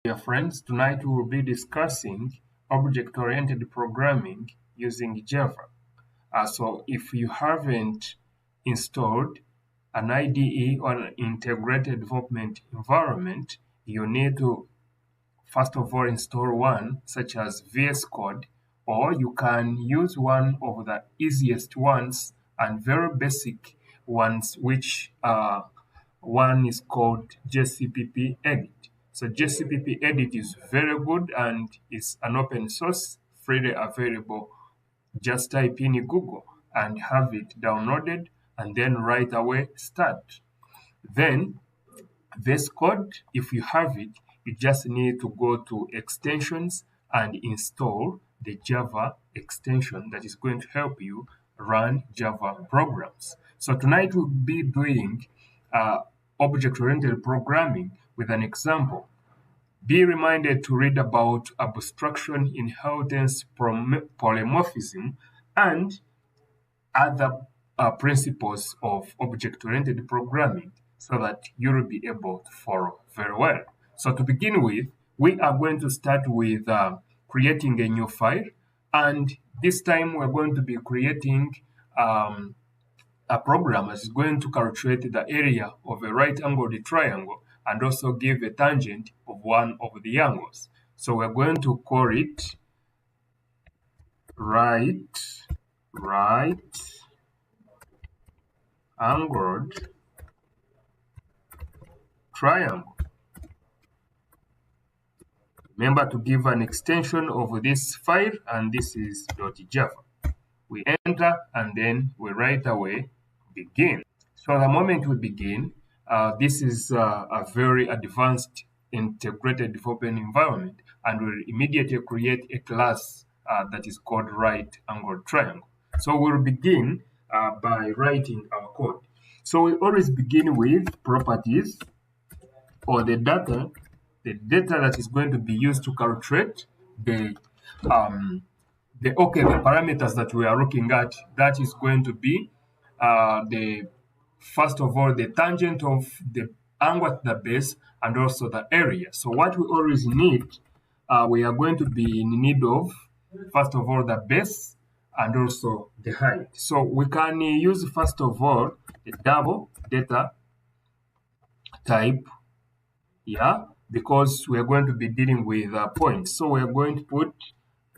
Dear friends, tonight we will be discussing object-oriented programming using Java. So if you haven't installed an IDE or an integrated development environment, you need to first of all install one such as VS Code, or you can use one of the easiest ones and very basic ones, which one is called JCPP Edit. So JCPP Edit is very good and is an open source, freely available. Just type in Google and have it downloaded, and then right away start. Then VS Code, if you have it, you just need to go to extensions and install the Java extension that is going to help you run Java programs. So tonight we'll be doing object-oriented programming with an example. Be reminded to read about abstraction, inheritance, polymorphism, and other principles of object-oriented programming so that you will be able to follow very well. So to begin with, we are going to start with creating a new file, and this time we're going to be creating a program that is going to calculate the area of a right-angled triangle and also give a tangent of one of the angles. So we're going to call it right-angled triangle. Remember to give an extension of this file, and this is .java. We enter and then we right away begin. So the moment we begin, this is a very advanced integrated development environment, and we'll immediately create a class that is called right-angled triangle. So we'll begin by writing our code. So we always begin with properties, or the data that is going to be used to calculate the parameters that we are looking at. That is going to be first of all, the tangent of the angle at the base and also the area. So what we always need, we are going to be in need of, first of all, the base and also the height. So we can use, first of all, a double data type, because we are going to be dealing with points. So we are going to put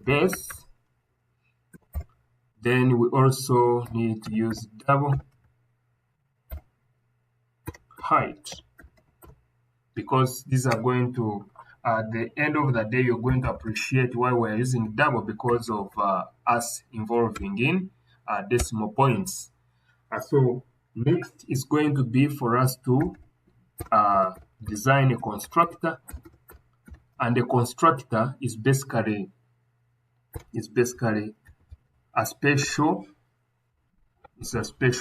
base. Then we also need to use double height, because these are going to, at the end of the day, you're going to appreciate why we're using double, because of us involving in decimal points. So next is going to be for us to design a constructor, and the constructor is basically a special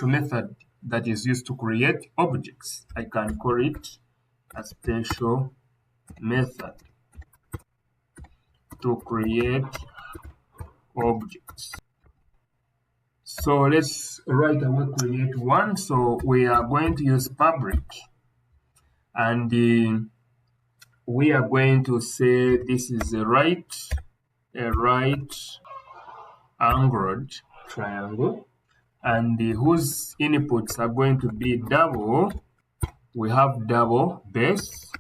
method that is used to create objects. I can call it a special method to create objects. So let's right away create one. So we are going to use public, and we are going to say this is a right-angled triangle, and whose inputs are going to be double. We have double base,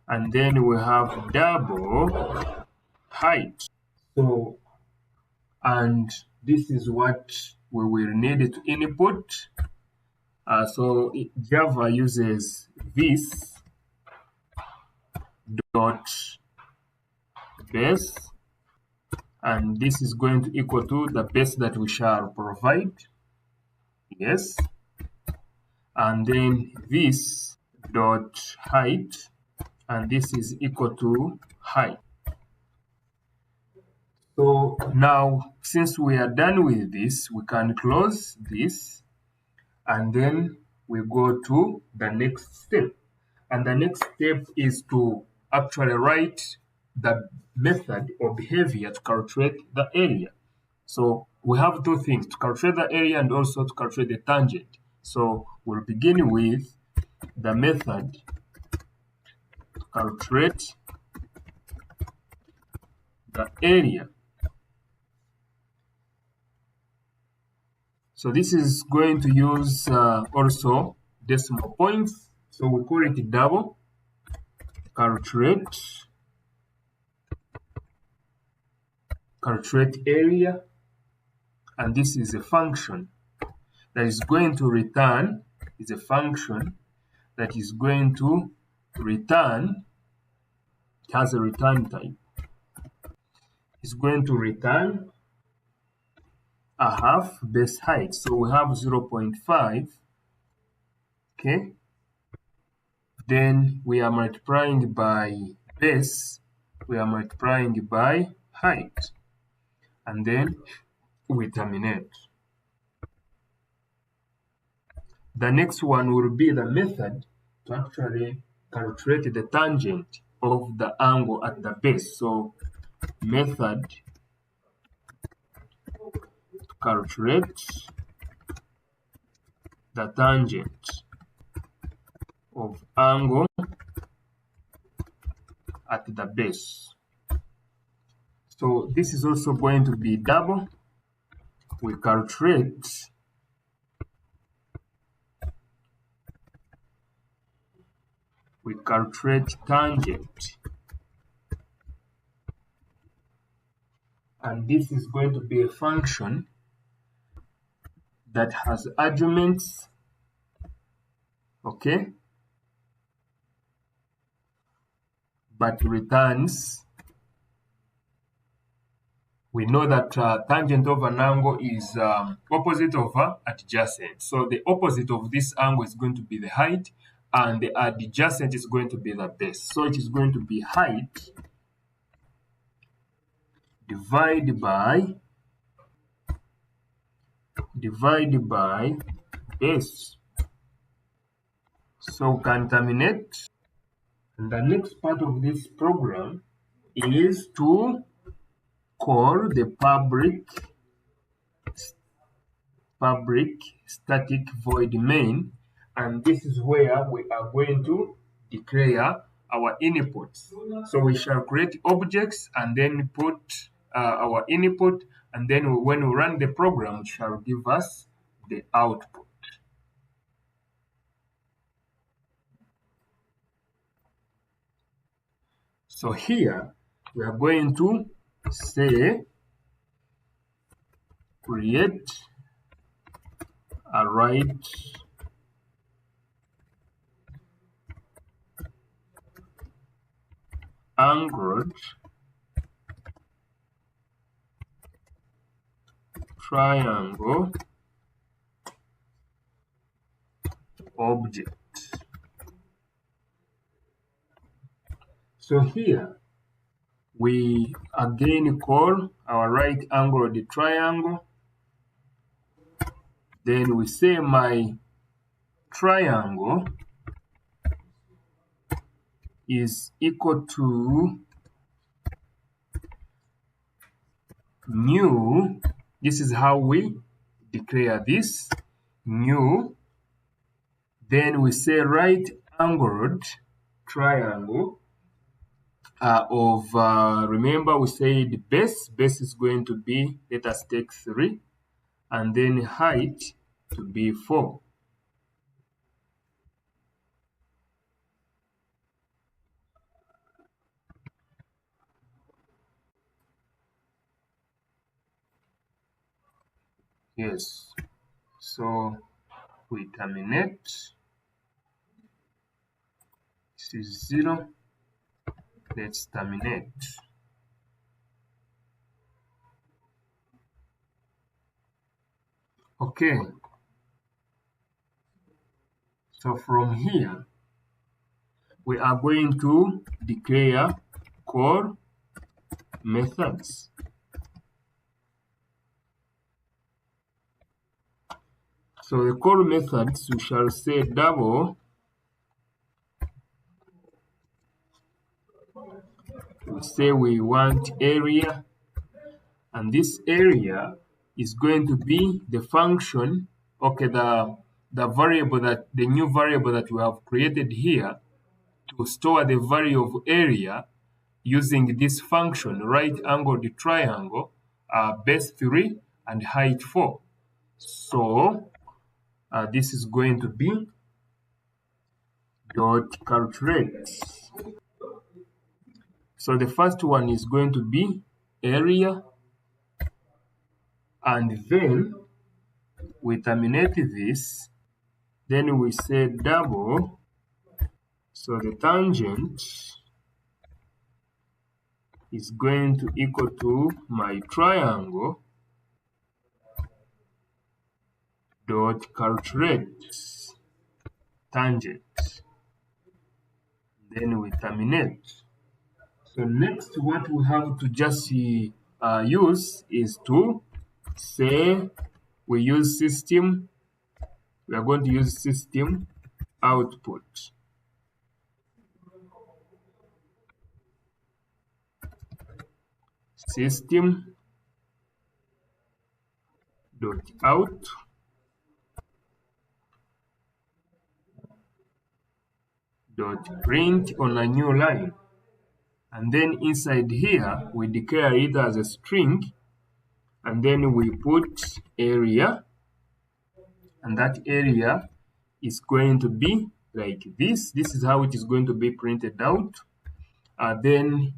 and then we have double height. So, and this is what we will need to input. So Java uses this dot base, and this is going to equal to the base that we shall provide. Yes. And then this dot height, and this is equal to height. So now, since we are done with this, we can close this, and then we go to the next step. And the next step is to actually write the method or behavior to calculate the area. So we have two things, to calculate the area and also to calculate the tangent. So we'll begin with the method to calculate the area. So this is going to use also decimal points. So we call it double. Calculate area, and this is a function that is going to return, is a function that is going to return, it has a return type. It's going to return a half base height. So we have 0.5, okay? Then we are multiplying by base, we are multiplying by height, and then we terminate. The next one will be the method to actually calculate the tangent of the angle at the base. So method to calculate the tangent of angle at the base. So this is also going to be double. We calculate tangent, and this is going to be a function that has arguments, okay, but returns. We know that tangent of an angle is opposite of adjacent. So the opposite of this angle is going to be the height, and the adjacent is going to be the base. So it is going to be height divided by base. So we can terminate. And the next part of this program is to call the public static void main, and this is where we are going to declare our inputs. So we shall create objects and then put our input, and then when we run the program, it shall give us the output. So here we are going to say create a right angled triangle object. So here we again call our right angled triangle. Then we say my triangle is equal to new. This is how we declare this, new. Then we say right angled triangle remember we said base is going to be, let us take 3, and then height to be 4. Yes, so we terminate. This is 0. Let's terminate. Okay. So from here, we are going to declare core methods. So the core methods, we shall say double. We say we want area, and this area is going to be the function, okay, the variable, that the new variable that we have created here to store the value of area, using this function, right-angled triangle, base 3 and height 4. So this is going to be dot calculate. So the first one is going to be area, and then we terminate this, then we say double, so the tangent is going to equal to my triangle dot calculate tangent, then we terminate. So next, what we have to just use is to say we use system. We are going to use system output. System dot out dot print on a new line, and then inside here we declare it as a string, and then we put area, and that area is going to be like this. This is how it is going to be printed out. Then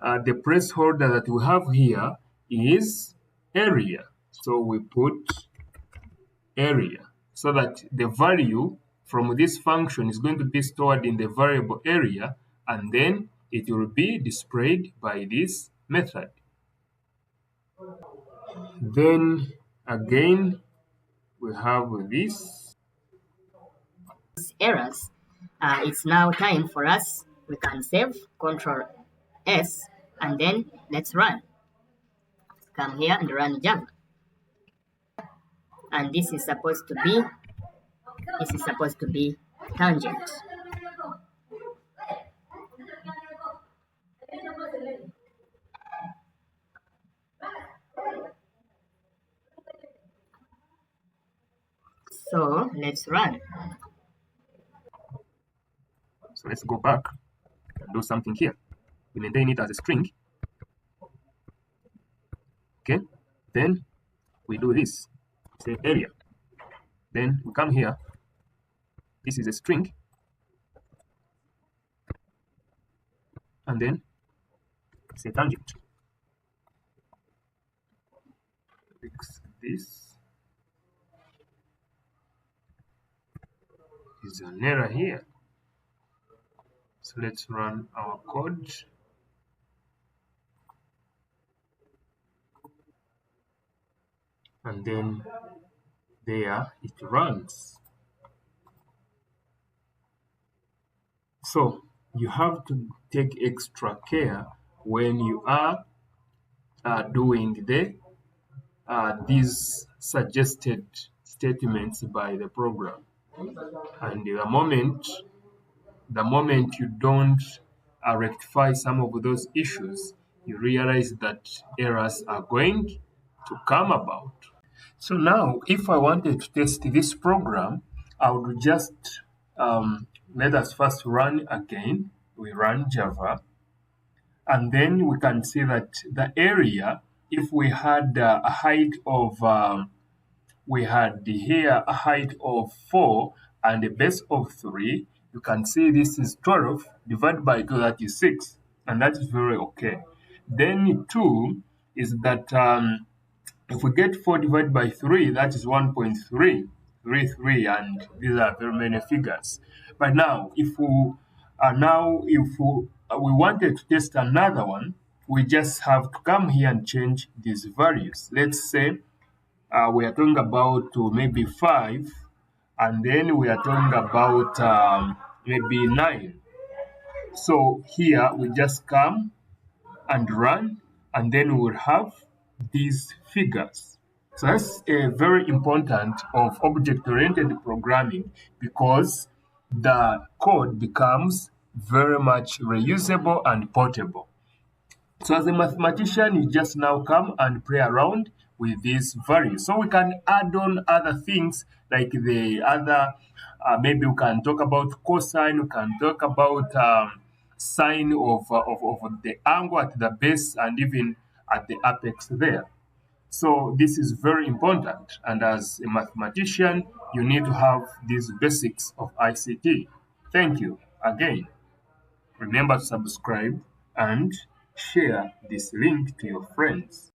the placeholder that we have here is area, so we put area so that the value from this function is going to be stored in the variable area, and then it will be displayed by this method. Then again we have this errors. It's now time for us. We can save, Control S, and then let's run. Come here and run Java. And this is supposed to be tangent. So let's run. So let's go back and do something here. We maintain it as a string. Okay, then we do this. Say area. Then we come here. This is a string. And then say tangent. Fix this. Is an error here. So let's run our code. And then there it runs. So you have to take extra care when you are doing these suggested statements by the program. And the moment you don't rectify some of those issues, you realize that errors are going to come about. So now, if I wanted to test this program, I would just let us first run again. We run Java, and then we can see that the area, if we had a height of we had here a height of 4 and a base of 3, you can see this is 12 divided by 2, that is 6, and that is very okay. Then 2 is that if we get 4 divided by 3, that is 1.333, and these are very many figures. But now, if we wanted to test another one, we just have to come here and change these values. Let's say we are talking about maybe 5, and then we are talking about maybe 9. So here we just come and run, and then we'll have these figures. So that's very important of object-oriented programming, because the code becomes very much reusable and portable. So as a mathematician, you just now come and play around with these values. So we can add on other things like the other, maybe we can talk about cosine, we can talk about sine of the angle at the base and even at the apex there. So this is very important, and as a mathematician, you need to have these basics of ICT. Thank you again. Remember to subscribe and share this link to your friends.